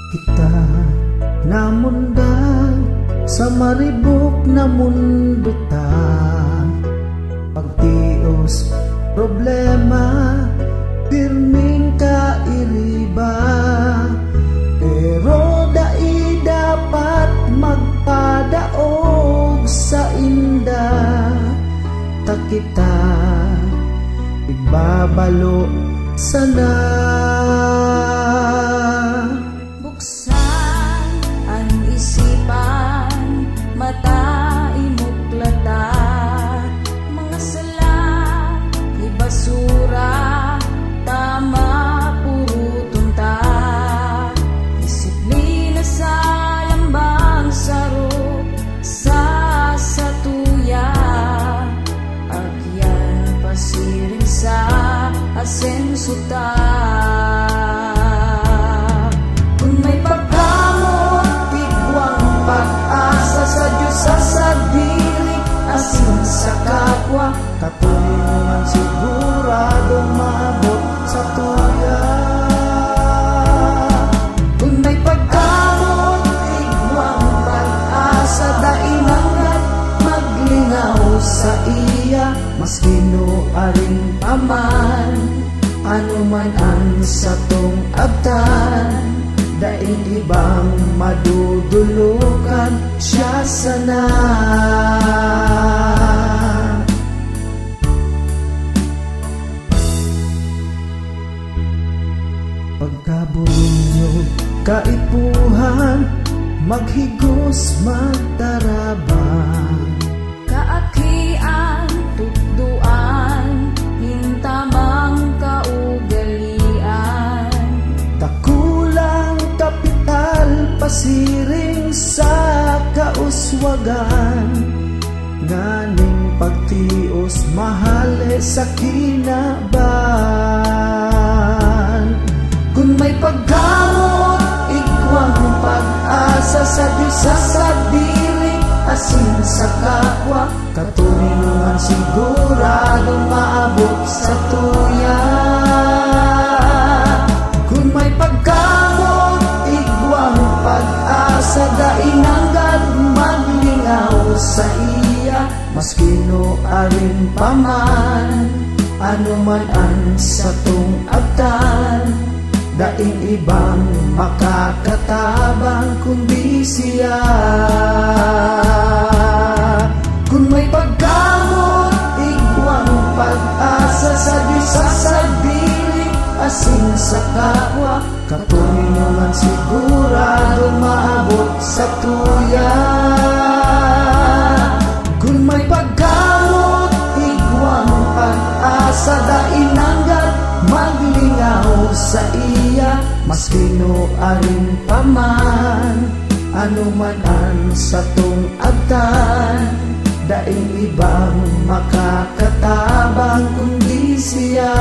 kita namundag sa maribok na mundo ta. Pagtios problema, pirming kairiba, pero dai dapat magpadaog sa inda. Ta kita ibabalo sana. Buksan ang isipan, mata imuklata, mga sala ibasura, tama purutong ta. Disiplina sa lambang saro, sa satuya, agyan pasiring sa asenso ta. Kung may pagkamot, tigwang pag-asa sa Diyos sa sadili, asin sa kapwa, katulingan siguradong maabot sa tuya. Kung may pagkamot, tigwang pag-asa, dainangat maglingaw sa iya, maskino aring paman, ano man ang satong abtan, daing ibang madudulukan siya sana. Pagkabunyog kaipuhan, maghigos magtarabang, Kaakian, tukduan, hintamang kaugalian, takulang kapital, pasiring sa kauswagan, nganing pagtios mahal sa kinaban. Kung may pagkamot, igwang pag-asa sa Diyos sa sadili, asin sa kapwa, katulingan siguradong maabot sa tuya. Kung may pagkamot, igwang pag-asa, dainanggad maglingaw sa iya, maskino aring paman, ano man ang satong abtan, daing ibang makakatabang kundi siya. Kung may pagkamot, igwang pag-asa sa Diyos sa sadili, asin sa kapwa, katulingan siguradong maabot sa tuya. Kung may pagkamot, igwang pag-asa, dainanggad maglingaw sa iya, maskino aring paman, ano man ang satong abtan, daing ibang makakatabang kundi siya.